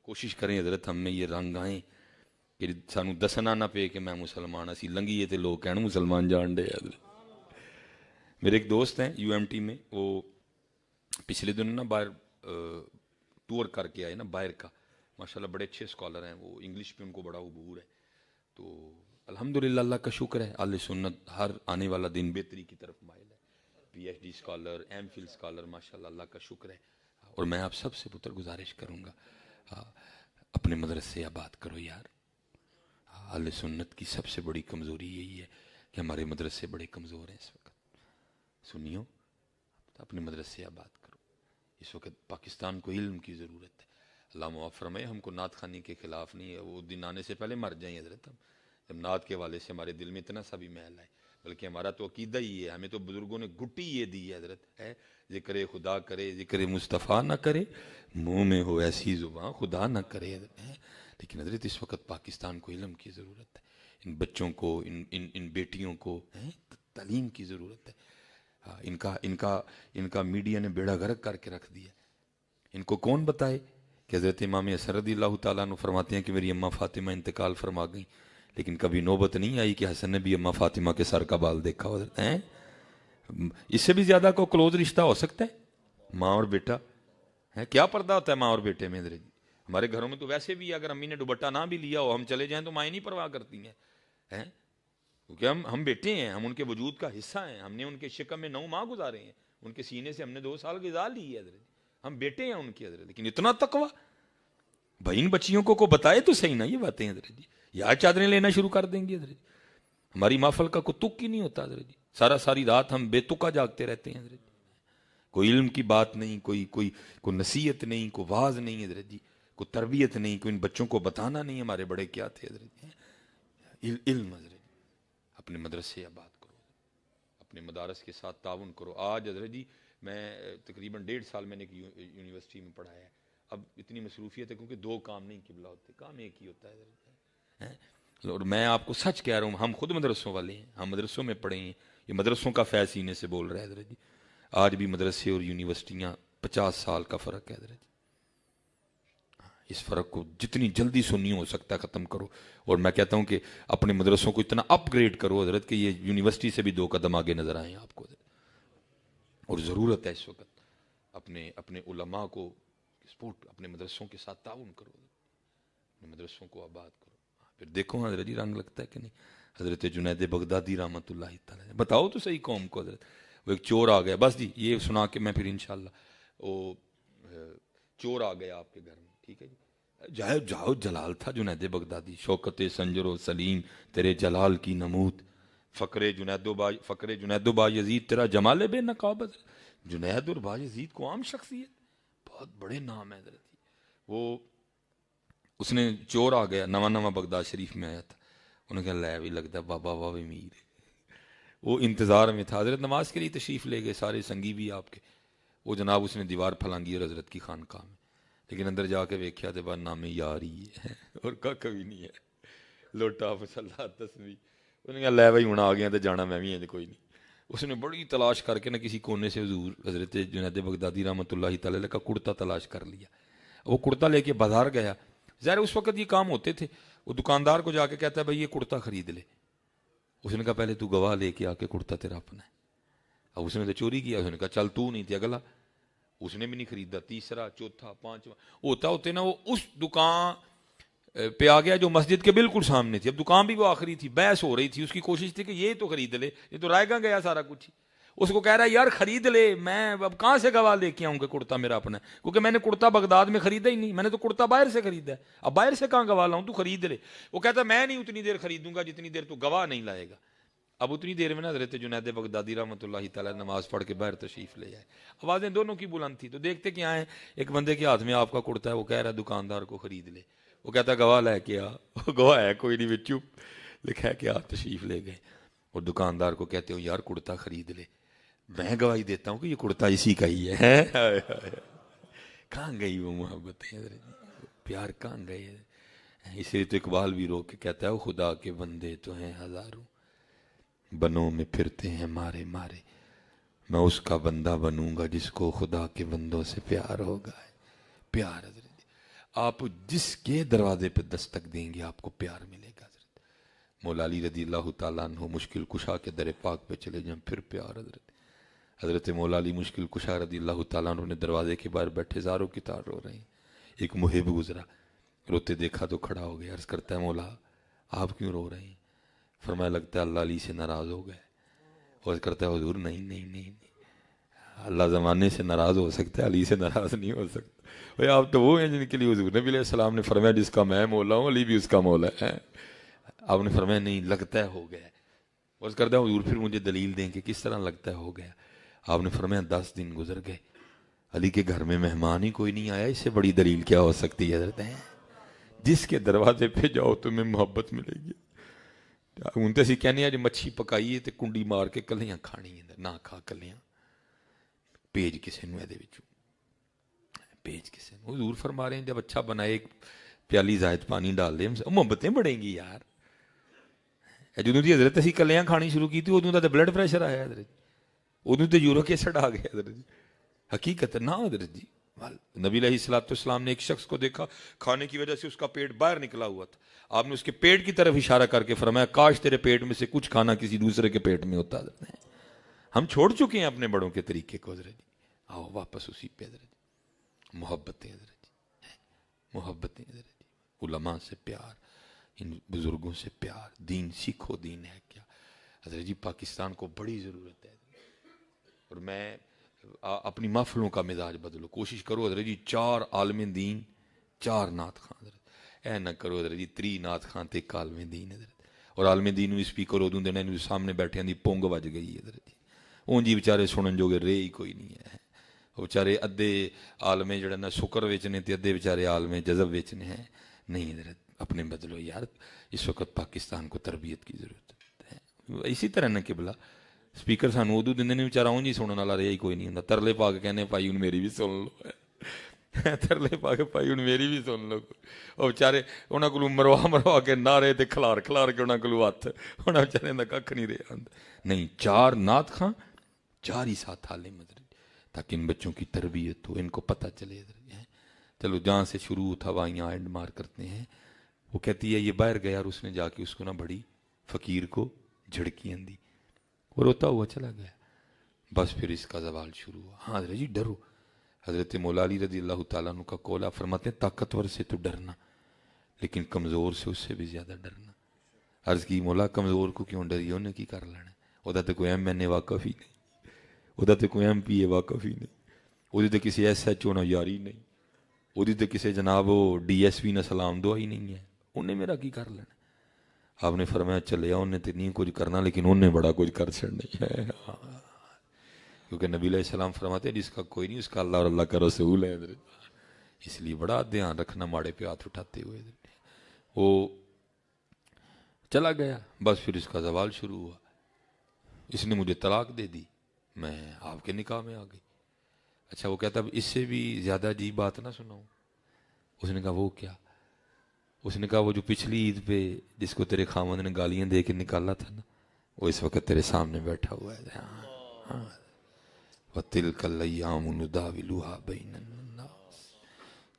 کوشش کریں حضرت ہم میں یہ رنگ آئیں کہ سانو دسنا نہ پے کہ میں مسلمان اسی لنگیے تے لوگ کہن مسلمان جان دے حضرت۔ میرے ایک دوست ہیں یو ایم ٹی میں، وہ پچھلے دن نا باہر ٹور کر کے آئے نا باہر کا، ماشاءاللہ بڑے اچھے اسکالر ہیں وہ، انگلش پہ ان کو بڑا عبور ہے، تو الحمدللہ اللہ کا شکر ہے اہل سنت ہر آنے والا دن بہتری کی طرف مائل ہے، P H D scholar, M Phil scholar, ماشاءاللہ اللہ کا شکر ہے۔ اور میں آپ سب سے پتر گزارش کروں گا اپنے مدرسے آباد کرو یار۔ اہل سنت کی سب سے بڑی کمزوری یہی ہے کہ ہمارے مدرسے بڑے کمزور ہیں اس وقت۔ سنیو اپنے مدرسے آباد کرو، اس وقت پاکستان کو علم کی ضرورت ہے۔ اللہ معاف فرمائے، ہم کو نعت خوانی کے خلاف نہیں ہے، وہ دن آنے سے پہلے مر جائیں حضرت ہم، جب نعت کے والے سے ہمارے دل میں اتنا سا بھی میل آئے، بلکہ ہمارا تو عقیدہ ہی ہے، ہمیں تو بزرگوں نے گھٹی یہ دی ہے حضرت، ہے ذکر خدا کرے ذکر مصطفیٰ نہ کرے، منہ میں ہو ایسی زباں خدا نہ کرے حضرت ہے۔ لیکن حضرت اس وقت پاکستان کو علم کی ضرورت ہے، ان بچوں کو، ان بیٹیوں کو تعلیم کی ضرورت ہے۔ ان کا میڈیا نے بیڑا غرق کر کے رکھ دیا۔ ان کو کون بتائے کہ حضرت امام حسن رضی اللہ تعالیٰ عنہ فرماتے ہیں کہ میری اماں فاطمہ انتقال فرما گئیں، لیکن کبھی نوبت نہیں آئی کہ حسن نے بھی اماں فاطمہ کے سر کا بال دیکھا ہو ہے۔ اس سے بھی زیادہ کو کلوز رشتہ ہو سکتا ہے ماں اور بیٹا ہے؟ کیا پردہ ہوتا ہے ماں اور بیٹے میں حضرت جی؟ ہمارے گھروں میں تو ویسے بھی اگر امی نے دوپٹہ نہ بھی لیا ہو، ہم چلے جائیں تو مائیں نہیں پرواہ کرتی ہیں، کیونکہ ہم بیٹے ہیں، ہم ان کے وجود کا حصہ ہیں، ہم نے ان کے شکم میں 9 ماہ گزارے ہیں، ان کے سینے سے ہم نے 2 سال غذا لی ہے حضرت، ہم بیٹے ہیں ان کی حضرت۔ لیکن اتنا تقویٰ بھائی ان بچیوں کو بتائے تو صحیح نا یہ باتیں حضرت جی، یا چادریں لینا شروع کر دیں گے حضرت جی۔ ہماری محفل کا کوئی تک ہی نہیں ہوتا حضرت جی، ساری رات ہم بے تکا جاگتے رہتے ہیں حضرت جی، کوئی علم کی بات نہیں، کوئی نصیحت نہیں، کوئی واعظ نہیں حضرت جی، کوئی تربیت نہیں، کوئی ان بچوں کو بتانا نہیں ہمارے بڑے کیا تھے حضرت جی۔ علم حضرت جی، اپنے مدرسے آباد کرو، اپنے مدارس کے ساتھ تعاون کرو۔ آج حضرت جی میں تقریباً 1.5 سال میں نے ایک یونیورسٹی میں پڑھایا ہے، اب اتنی مصروفیت ہے کیونکہ 2 کام نہیں قبلہ ہوتے، کام ایک ہی ہوتا ہے حضرت۔ اور میں آپ کو سچ کہہ رہا ہوں، ہم خود مدرسوں والے ہیں، ہم مدرسوں میں پڑھے ہیں، یہ مدرسوں کا فیض سینے سے بول رہا ہے حضرت جی۔ آج بھی مدرسے اور یونیورسٹیاں 50 سال کا فرق ہے حضرت جی، اس فرق کو جتنی جلدی سنی ہو سکتا ہے ختم کرو۔ اور میں کہتا ہوں کہ اپنے مدرسوں کو اتنا اپ گریڈ کرو حضرت کہ یہ یونیورسٹی سے بھی 2 قدم آگے نظر آئیں آپ کو حضرت۔ اور ضرورت ہے اس وقت اپنے علماء کو سپورٹ، اپنے مدرسوں کے ساتھ تعاون کرو، اپنے مدرسوں کو آباد کرو، پھر دیکھو حضرت جی رنگ لگتا ہے کہ نہیں۔ حضرت جنید بغدادی رحمۃ اللہ تعالی، بتاؤ تو صحیح قوم کو حضرت، وہ ایک چور آ گیا، بس جی یہ سنا کے میں پھر انشاءاللہ، وہ چور آ گیا آپ کے گھر میں، ٹھیک ہے جی، جاؤ جلال تھا جنید بغدادی، شوکت سنجر و سلیم تیرے جلال کی نمود، فقر جنید و با یزید تیرا جمال بے نقاب۔ جنید اور با یزید کو عام شخصیت، بہت بڑے نام ہے حضرت۔ وہ اس نے چور آ گیا، نواں بغداد شریف میں آیا تھا، انہوں نے کہا لے بھی لگتا بابا واہ امیر، وہ انتظار میں تھا، حضرت نماز کے لیے تشریف لے گئے، سارے سنگی بھی آپ کے، وہ جناب اس نے دیوار پھلانگی اور حضرت کی خانقاہ میں، لیکن اندر جا کے ویکھیا تے بعد نام یاری ہے اور کبھی نہیں ہے، لوٹا مسلح تسبیح، انہوں نے کہا لے بھائی ہوں آ گیا تو جانا میں بھی ہیں کوئی نہیں۔ اس نے بڑی تلاش کر کے نہ کسی کونے سے حضور حضرت جنید بغدادی رحمۃ اللہ تعالی کا کرتا تلاش کر لیا، وہ کرتا لے کے بازار گیا، ظاہر اس وقت یہ کام ہوتے تھے، وہ دکاندار کو جا کے کہتا ہے بھائی یہ کرتا خرید لے، اس نے کہا پہلے تو گواہ لے کے آ کے کرتا تیرا اپنا ہے، اب اس نے تو چوری کیا، اس نے کہا چل تو نہیں تھی اگلا، اس نے بھی نہیں خریدا، تیسرا چوتھا پانچواں، ہوتے نا وہ اس دکان پہ آ گیا جو مسجد کے بالکل سامنے تھی، اب دکان بھی وہ آخری تھی، بحث ہو رہی تھی، اس کی کوشش تھی کہ یہ تو خرید لے، یہ تو رائے گاں گیا سارا کچھ، اس کو کہہ رہا ہے یار خرید لے، میں اب کہاں سے گواہ لے کے آؤں کہ کرتا میرا اپنا ہے، کیونکہ میں نے کرتا بغداد میں خریدا ہی نہیں، میں نے تو کرتا باہر سے خریدا ہے، اب باہر سے کہاں گواہ لاؤں، تو خرید لے۔ وہ کہتا ہے میں نہیں اتنی دیر خریدوں گا جتنی دیر تو گواہ نہیں لائے گا۔ اب اتنی دیر میں نا حضرت جنید بغدادی رحمۃ اللہ تعالی نماز پڑھ کے باہر تشریف لے آئے، آوازیں دونوں کی بلند تھی، تو دیکھتے کیا ہیں، ایک بندے کے ہاتھ میں آپ کا کرتا ہے، وہ کہہ رہا ہے دکاندار کو خرید لے، وہ کہتا ہے گواہ لے کے آ، گواہ ہے کوئی نہیں، چپ لکھا ہے کہ آپ تشریف لے گئے، اور دکاندار کو کہتے ہو یار کرتا خرید لے، میں گواہی دیتا ہوں کہ یہ کرتا اسی کا ہی ہے۔ کہاں گئی وہ محبتیں، پیار کہاں گئے؟ اس لیے تو اقبال بھی رو کے کہتا ہے خدا کے بندے تو ہیں ہزاروں، بنوں میں پھرتے ہیں مارے مارے، میں اس کا بندہ بنوں گا جس کو خدا کے بندوں سے پیار ہوگا۔ پیار حضرت آپ جس کے دروازے پہ دستک دیں گے آپ کو پیار ملے گا. حضرت مولا علی رضی اللہ تعالیٰ عنہ مشکل کشا کے در پاک پہ چلے جائیں پھر پیار. حضرت مولا علی مشکل کشا رضی اللہ تعالیٰ عنہ نے دروازے کے باہر بیٹھے زاروں کی تار رو رہے ہیں. ایک محب گزرا, روتے دیکھا تو کھڑا ہو گیا, عرض کرتا ہے مولا آپ کیوں رو رہے ہیں؟ فرمایا لگتا ہے اللہ علی سے ناراض ہو گئے. عرض کرتا ہے حضور نہیں نہیں نہیں, اللہ زمانے سے ناراض ہو سکتا ہے, علی سے ناراض نہیں ہو سکتا. بھائی آپ تو وہ ہیں جن کے لیے حضور نبی علیہ السلام نے فرمایا جس کا میں مولا ہوں علی بھی اس کا مولا ہے. آپ نے فرمایا نہیں لگتا ہے ہو گیا. عرض کرتا ہے حضور پھر مجھے دلیل دیں کہ کس طرح لگتا ہے ہو گیا. آپ نے فرمایا 10 دن گزر گئے, علی کے گھر میں مہمان ہی کوئی نہیں آیا, اس سے بڑی دلیل کیا ہو سکتی ہے حضرت. جس کے دروازے پہ جاؤ تمہیں محبت ملے گی. ہوں تو اسی کہنے ہیں جی مچھی پکائی ہے تو کنڈی مار کے کلیاں کھانی ہے, نہ کھا کلیاں پیج کسے نو دے وچوں, پیج کسے نو. حضور فرما رہے ہیں جب اچھا بنائے ایک پیالی زائد پانی ڈال دے محبتیں بڑھیں گی یار. جدوں دی حضرت اسی کلیاں کھانی شروع کی تھی ادوں دا تے بلڈ پریشر آیا حضرت, ادوں تے یورک ایسڈ آ گیا حضرت. حقیقت نہ حضرت جی. نبی علیہ الصلوۃ والسلام نے ایک شخص کو دیکھا کھانے کی وجہ سے اس کا پیٹ باہر نکلا ہوا تھا. آپ نے اس کے پیٹ کی طرف اشارہ کر کے فرمایا کاش تیرے پیٹ میں سے کچھ کھانا کسی دوسرے کے پیٹ میں ہوتا. ہم چھوڑ چکے ہیں اپنے بڑوں کے طریقے کو حضرت جی, آؤ واپس اسی پہ حضرت جی. محبتیں حضرت جی, محبتیں حضرت جی, علماء سے پیار, ان بزرگوں سے پیار. دین سیکھو, دین ہے کیا حضرت جی. پاکستان کو بڑی ضرورت ہے اور میں اپنی محفلوں کا مزاج بدلو, کوشش کرو حضرت جی 4 عالم دین 4 نعت خان حضرت, اے نہ کرو حضرت جی 3 نعت خان تے 1 عالم دین حضرت. اور عالم دین نو سپیکر ادوں دینا انہوں سامنے بیٹھے دی پونگ وج گئی حضرت جی. اون جی بیچارے سنن جو گے رے ہی کوئی نہیں ہے. وہ بیچارے ادھے عالم جڑا نا شکر وچ نے تے ادھے بیچارے عالم جذب وچ نے ہیں. نہیں حضرت اپنے بدلو یار, اس وقت پاکستان کو تربیت کی ضرورت ہے. اسی طرح نہ قبلہ سپیکر سانو ادو دے بیچارا اون جی سنن والا رہا ہی کوئی نہیں ہوندا. ترلے پا کے کہنے پائی ہن میری بھی سن لو, ترلے پا کے پائی ہن میری بھی سن لو. وہ بیچارے انہاں کولوں مروا کے نعرے تے کھلار کے انہاں کولوں ہاتھ, انہاں بیچارے دا ککھ نہیں رہا. نہیں 4 نعت خاں 4 ہی ساتھ عالم حضرت, تاکہ ان بچوں کی تربیت ہو, ان کو پتہ چلے حضرت. چلو جہاں سے شروع تھا وہاں اینڈ مار کرتے ہیں. وہ کہتی ہے یہ باہر گیا اور اس نے جا کے اس کو نہ بڑی فقیر کو جھڑکیاں دی, وہ روتا ہوا چلا گیا. بس پھر اس کا زوال شروع ہوا. ہاں حضرت جی ڈرو. حضرت مولا علی رضی اللہ تعالیٰ عنہ کا قول فرماتے ہیں طاقتور سے تو ڈرنا لیکن کمزور سے اس سے بھی زیادہ ڈرنا. عرض کی مولا کمزور کو کیوں ڈری, انہیں کی کر لینا, وہ تے کوئی ایم این اے واقف ہی نہیں, وہ تے کوئی ایم پی اے واقف ہی نہیں, وہ تے کسی ایس ایچ او نہ یاری نہیں, وہ تے کسی جناب وہ ڈی ایس پی نہ سلام دعا ہی نہیں ہے, انہیں میرا کی کر لینا. آپ نے فرمایا چلے انہیں تو نہیں کچھ کرنا لیکن انہیں بڑا کچھ کر چھڑنا ہے. کیونکہ نبی علیہ السلام فرماتے ہیں جس کا کوئی نہیں اس کا اللہ اور اللہ کا رسول ہے. اس لیے بڑا دھیان رکھنا ماڑے پہ ہاتھ اٹھاتے ہوئے. وہ چلا گیا, بس پھر اس کا زوال شروع ہوا. اس نے مجھے طلاق دے دی, میں آپ کے نکاح میں آ گئی. اچھا وہ کہتا اب اس سے بھی زیادہ عجیب بات نہ سناؤں. اس نے کہا وہ کیا؟ اس نے کہا وہ جو پچھلی عید پہ جس کو تیرے خامد نے گالیاں دے کے نکالا تھا نا, وہ اس وقت تیرے سامنے بیٹھا ہوا ہے. وَتِلْكَ الْأَيَّامُ نُدَاوِلُهَا بَيْنَ النَّاسِ,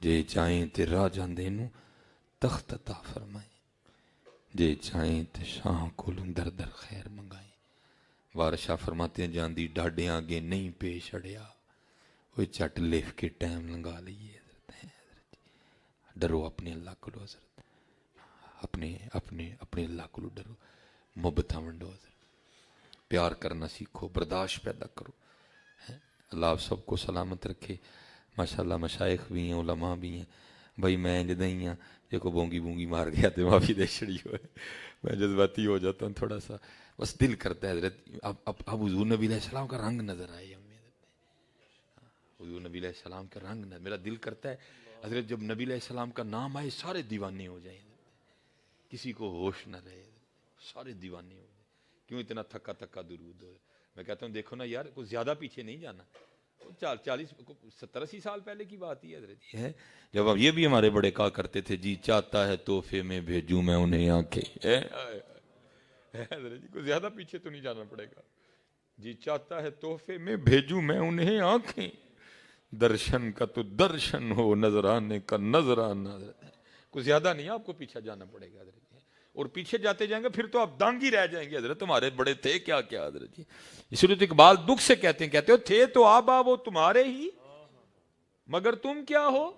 جے چاہیں تے راہ جاندے نو تخت عطا فرمائیں, جے چاہیں تے شاہ کولوں در در خیر منگائیں. وارشاہ فرماتے ہیں جاندی ڈاڈے آگے نہیں پیش اڑیا, وہ چٹ لف کے ٹائم لنگا لئیے. ڈرو اپنے اللہ کو حضرت, اپنے اللہ کو ڈرو, محبتاں ونڈو حضرت, پیار کرنا سیکھو, برداشت پیدا کرو. اللہ آپ سب کو سلامت رکھے. ماشاءاللہ مشائخ بھی ہیں, علماء بھی ہیں. بھائی میں جدہ ہی ہاں جے کو بونگی مار گیا تو معافی دے چھڑی ہوئے, میں جذباتی ہو جاتا ہوں تھوڑا سا, بس دل کرتا ہے حضرت اب حضور نبی علیہ السلام کا رنگ نظر آئے ہمیں. حضور نبی علیہ السلام کا رنگ نظر, میرا دل کرتا ہے حضرت جب نبی علیہ السلام کا نام آئے سارے دیوانے ہو جائیں, کسی کو ہوش نہ رہے, سارے دیوانے ہو جائیں. کیوں اتنا تھکا درود ہو. میں کہتا ہوں دیکھو نا یار کچھ زیادہ پیچھے نہیں جانا, 40-70-80 سال پہلے کی بات ہی حضرت ہے, جب اب یہ بھی ہمارے بڑے کہا کرتے تھے جی چاہتا ہے تحفے میں بھیجوں میں انہیں آنکھیں. حضرت جی کچھ زیادہ پیچھے تو نہیں جانا پڑے گا. جی چاہتا ہے تحفے میں بھیجوں میں انہیں آنکھیں, درشن کا تو درشن ہو، نظرانے کا نظرانہ. کچھ زیادہ نہیں، آپ کو پیچھے جانا پڑے گا حضرت جی، اور پیچھے جاتے جائیں گے پھر تو آپ دانگ ہی رہ جائیں گے. حضرت تمہارے بڑے تھے کیا کیا حضرت جی. اس لیے تو اقبال دکھ سے کہتے ہو تھے تو آبا وہ تمہارے ہی، مگر تم کیا ہو،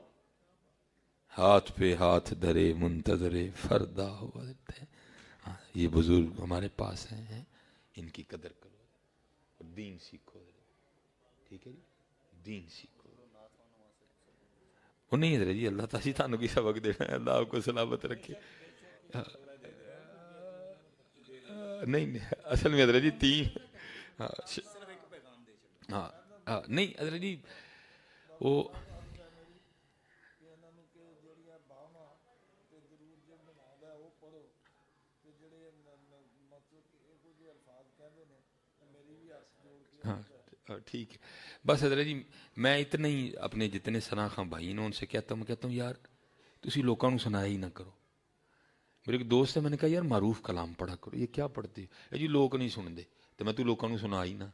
ہاتھ پہ ہاتھ دھرے منتظر فردا ہو. حضرت یہ بزرگ ہمارے پاس ہیں، ان کی قدر کرو اور دین سیکھو. ٹھیک ہے جی، دین سیکھو. وہ نہیں حضرت جی، اللہ تعالیٰ تانوں کی سبق دے رہے ہیں، اللہ آپ کو سلامت رکھے. نہیں اصل میں حضرت جی نہیں حضرت جی وہ ٹھیک ہے. بس حضرت جی میں اتنا ہی اپنے جتنے ثنا خاں بھائی نے ان سے کہتا ہوں یار تسی لوگوں کو سنایا ہی نہ کرو. میرے ایک دوست ہے، میں نے کہا یار معروف کلام پڑھا کرو. یہ کیا پڑھتے ہو جی؟ لوگ نہیں سن دے تو میں لوگوں کو سنا ہی نہ.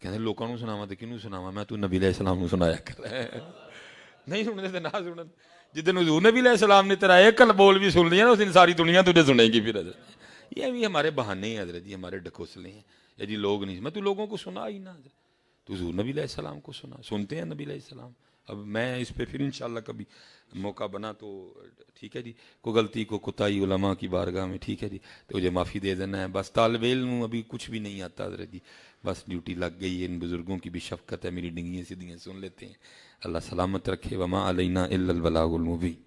کہتے لوگوں کو سناواں تو کنوں سناواں؟ میں نبی علیہ السلام کو سنایا کر. نہیں سنتے تو نہ سنن. جدن حضور نبی علیہ السلام نے تیرا ایک بول بھی سن لیا نا، اس دن ساری دنیا تجھے سنے گی. پھر حضرت یہ بھی ہمارے بہانے ہیں حضرت جی، ہمارے ڈھکوسلے ہیں. یا جی لوگ نہیں، میں لوگوں کو سنا ہی نہ. تو حضور نبی علیہ السلام کو سنتے ہیں نبی علیہ السلام. اب میں اس پہ پھر انشاءاللہ کبھی موقع بنا تو ٹھیک ہے جی، کوئی غلطی کو کوتاہی علماء کی بارگاہ میں ٹھیک ہے جی تو مجھے معافی دے دینا ہے. بس طالب علم ابھی کچھ بھی نہیں آتا حضرت جی، بس ڈیوٹی لگ گئی ہے. ان بزرگوں کی بھی شفقت ہے، میری ڈنگیاں سیدھیاں سن لیتے ہیں. اللہ سلامت رکھے. وما علینا الا البلاغ المبین.